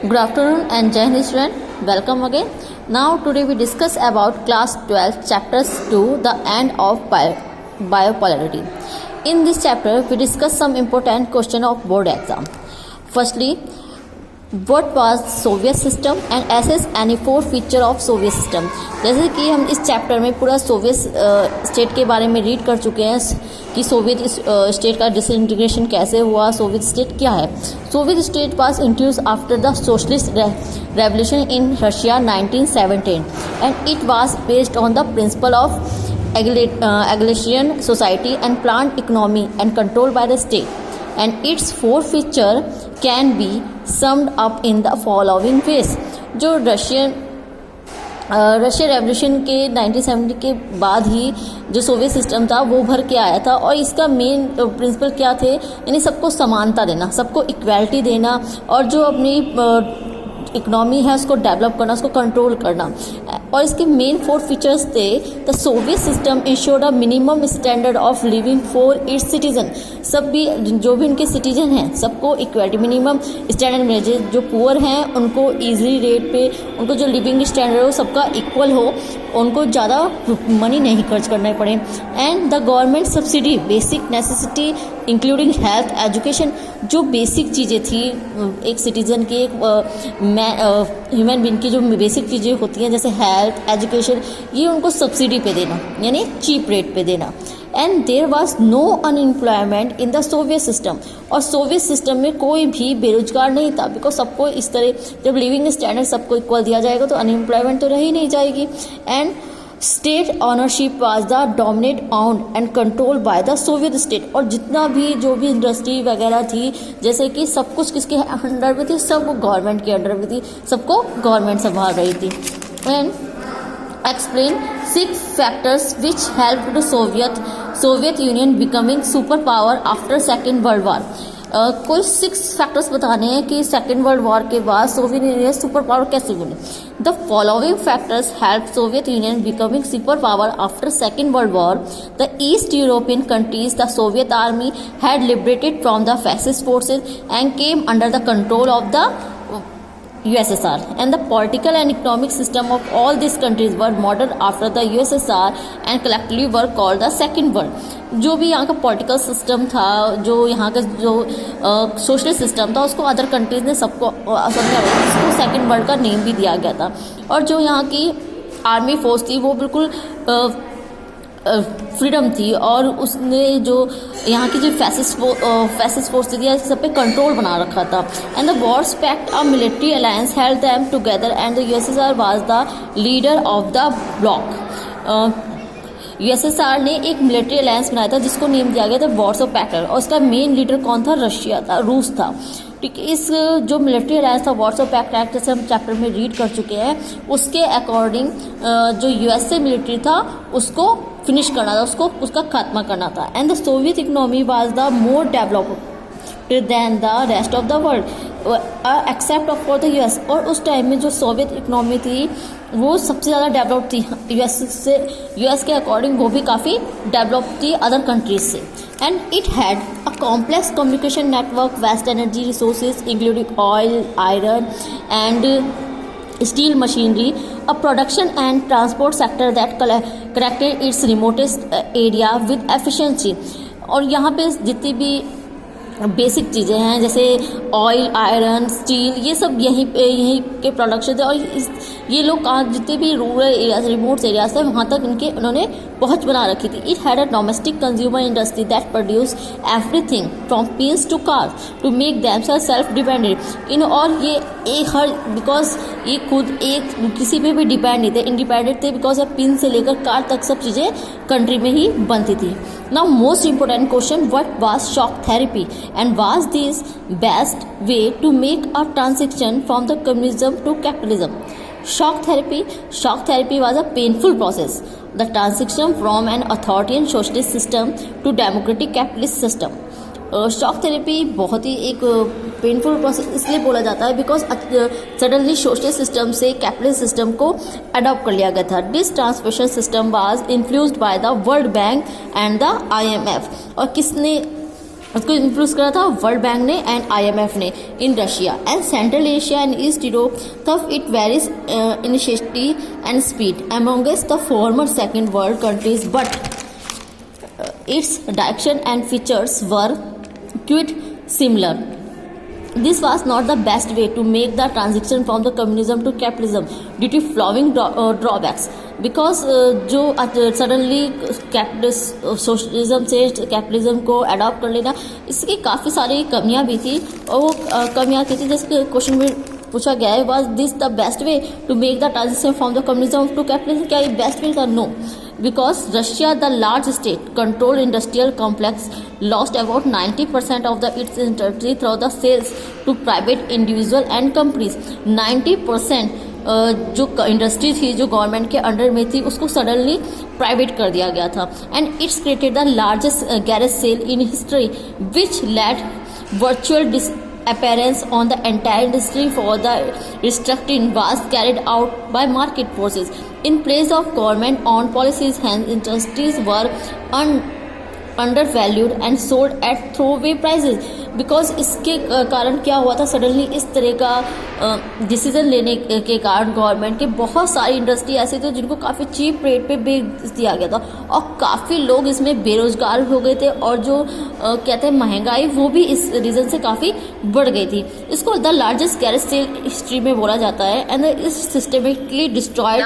Good afternoon and Jai Hind student. Welcome again. Now today we discuss about class 12 chapters 2 the end of biopolarity. In this chapter we discuss some important question of board exam. Firstly, what was Soviet system and assess any four feature of Soviet system. जैसे कि हम इस chapter में पूरा Soviet state के बारे में read कर चुके हैं कि सोवियत स्टेट का डिसइंटीग्रेशन कैसे हुआ, सोवियत स्टेट क्या है. Soviet state was introduce after the socialist revolution in Russia 1917 and it was based on the principle of agrarian society and plant economy and control by the state. And its four feature can be summed up in the following ways. जो Russian revolution के 1970 के बाद ही जो Soviet system था वो भर के आया था और इसका मेन प्रिंसिपल क्या थे, यानी सबको समानता देना, सबको इक्वालिटी देना और जो अपनी इकोनॉमी है उसको डेवलप करना, उसको कंट्रोल करना. और इसके मेन फोर फीचर्स थे. The Soviet system insured a minimum standard of living for its citizen. सब भी जो भी उनके सिटीजन हैं सबको इक्वालिटी मिनिमम स्टैंडर्ड मिले. जो पुअर हैं उनको ईजिली रेट पे उनको जो लिविंग स्टैंडर्ड हो सबका इक्वल हो, उनको ज़्यादा मनी नहीं खर्च करना पड़े. And the government subsidy basic necessity including health education. जो बेसिक चीज़ें थी एक सिटीज़न की, एक ह्यूमन बीइंग की जो बेसिक चीज़ें होती हैं जैसे हेल्थ एजुकेशन, ये उनको सब्सिडी पे देना यानी चीप रेट पे देना. And there was no unemployment in the Soviet system. और सोवियत सिस्टम में कोई भी बेरोजगार नहीं था, बिकॉज सबको इस तरह जब लिविंग स्टैंडर्ड सबको इक्वल दिया जाएगा तो अनएम्प्लॉयमेंट तो रह ही नहीं जाएगी. And state ownership was the dominate owned and control by the Soviet state. और जितना भी जो भी इंडस्ट्री वगैरह थी जैसे कि सब कुछ किसके अंडर में थी, सब गवर्नमेंट के अंडर में थी, सबको गवर्नमेंट संभाल रही थी. And explain 6 factors which help the Soviet union becoming super power after second world war. कोई 6 फैक्टर्स बताने हैं कि सेकेंड वर्ल्ड वॉर के बाद सोवियत यूनियन सुपर पावर कैसे बनी. The following factors help Soviet union becoming super power after second world war. The east European countries the Soviet army had liberated from the fascist forces and came under the control of the USSR, and the political and economic system of all these countries were modeled after the USSR and collectively were called the second world. जो भी यहाँ का political system था, जो यहाँ का जो social system था, उसको अदर कंट्रीज ने सबको उसको सेकेंड वर्ल्ड का नेम भी दिया गया था. और जो यहाँ की आर्मी फोर्स थी वो बिल्कुल फ्रीडम थी और उसने जो यहाँ की जो फैसिस्ट फोर्स थी सब पे कंट्रोल बना रखा था. And the Warsaw pact a military alliance held them together and the USSR was the leader of the bloc. USSR ने एक मिलिट्री अलायंस बनाया था जिसको नेम दिया गया था वॉर्स पैक्ट और उसका मेन लीडर कौन था, रशिया था, रूस था. ठीक है, इस जो मिलिट्री अलायंस था वॉर्स पैक्ट एक्ट जैसे हम चैप्टर में रीड कर चुके हैं, उसके अकॉर्डिंग जो USA मिलिट्री था उसको फिनिश करना था, उसका खात्मा करना था. And the Soviet economy was the more developed than the rest of the world except for the US. और उस टाइम में जो सोवियत इकोनॉमी थी वो सबसे ज़्यादा डेवलप थी US के अकॉर्डिंग, वो भी काफ़ी डेवलप थी अदर कंट्रीज से. And it had a complex communication network, vast energy resources including oil, iron and steel machinery, a production and transport sector that connected its remotest area with efficiency. और यहाँ पे जितनी भी basic चीज़ें हैं जैसे oil, iron, steel, ये सब यहीं के प्रोडक्शन थे. और ये लोग कहाँ जितने भी रूरल एरियाज, रिमोट एरियाज थे वहाँ तक उन्होंने पहुँच बना रखी थी. It had a domestic consumer industry that produce everything from pins to cars to make themselves self dependent. और ये एक हर बिकॉज ये खुद एक किसी पे भी डिपेंड नहीं थे, इंडिपेंडेंट थे, बिकॉज पिन से लेकर कार तक सब चीज़ें कंट्री में ही बनती थी. Now most important question, what was shock therapy and was this best way to make a transition from the communism to capitalism? Shock therapy was a painful process, the transition from an authoritarian socialist system to democratic capitalist system. Shock therapy बहुत ही एक painful process इसलिए बोला जाता है because suddenly social system से capitalist system को adopt कर लिया गया था. This transmission system was influenced by the world bank and the IMF. और किसने उसको इंफ्लुएंस करा था वर्ल्ड बैंक ने एंड IMF ने in Russia and central Asia and east Europe तब it varies initiative and speed amongst the former second world countries but its direction and features were quit similar. This was not the best way to make the transition from the communism to capitalism due to following drawbacks. Because जो suddenly socialism से capitalism को adopt कर लेना, इसकी काफ़ी सारी कमियां भी थी. और वो कमियां थी जैसे क्वेश्चन में पूछा गया है, was this the best way to make the transition from the communism to capitalism. क्या ये बेस्ट वे था? No. Because Russia, the large state-controlled industrial complex, lost about 90% of its industry through the sales to private individual and companies. 90% जो industry थी जो government के under में थी उसको सडनली प्राइवेट कर दिया गया था. And it's created the largest garage sale in history which led virtual appearance on the entire industry for the restructuring was carried out by market forces in place of government owned policies. Hence industries were undervalued and sold at throwaway prices. Because इसके कारण क्या हुआ था, suddenly इस तरह का decision लेने के कारण गवर्नमेंट के बहुत सारी इंडस्ट्री ऐसे थे जिनको काफ़ी चीप रेट पे बेच दिया गया था और काफ़ी लोग इसमें बेरोजगार हो गए थे और जो कहते हैं महंगाई वो भी इस रीज़न से काफ़ी बढ़ गई थी. इसको the largest garage sale history में बोला जाता है. And is systematically destroyed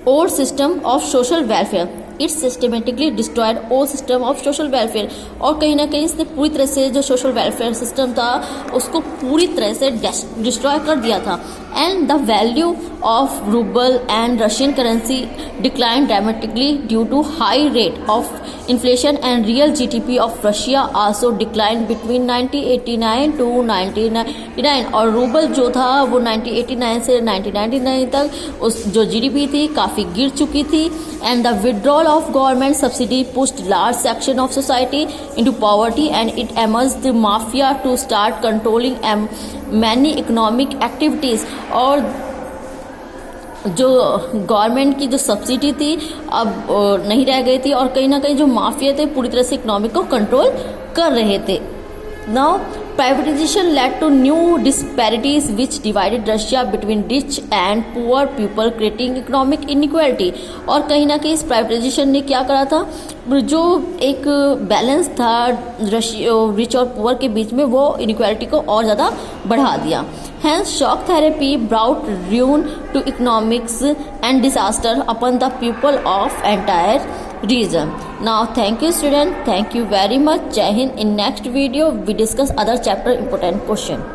old system of social welfare. It's systematically destroyed old system of social welfare. और कहीं ना कहीं इसने पूरी तरह से जो सोशल वेलफेयर सिस्टम था उसको पूरी तरह से डिस्ट्रॉय कर दिया था. And the value of rouble and Russian currency decline dramatically due to high rate of inflation and real GDP of Russia also decline between 1989 to 1999. और रूबल जो था वो 1989 से 1999 तक उस जो GDP थी काफ़ी गिर चुकी थी. And the withdrawal of government subsidy pushed large section of society into poverty and it emerged the mafia to start controlling many economic activities. और जो गवर्नमेंट की जो सब्सिडी थी अब नहीं रह गई थी और कहीं ना कहीं जो माफिया थे पूरी तरह से इकोनॉमिक को कंट्रोल कर रहे थे. Now, privatization led to new disparities which divided Russia between rich and poor people, creating economic inequality. और कहीं ना कहीं इस प्राइवेटाइजेशन ने क्या करा था, जो एक बैलेंस था रिच और पुअर के बीच में वो इनइक्वालिटी को और ज़्यादा बढ़ा दिया. Hence, shock therapy brought ruin to economics and disaster upon the people of entire region. Now, thank you student. Thank you very much. Jai Hind. In next video, we discuss other chapter important question.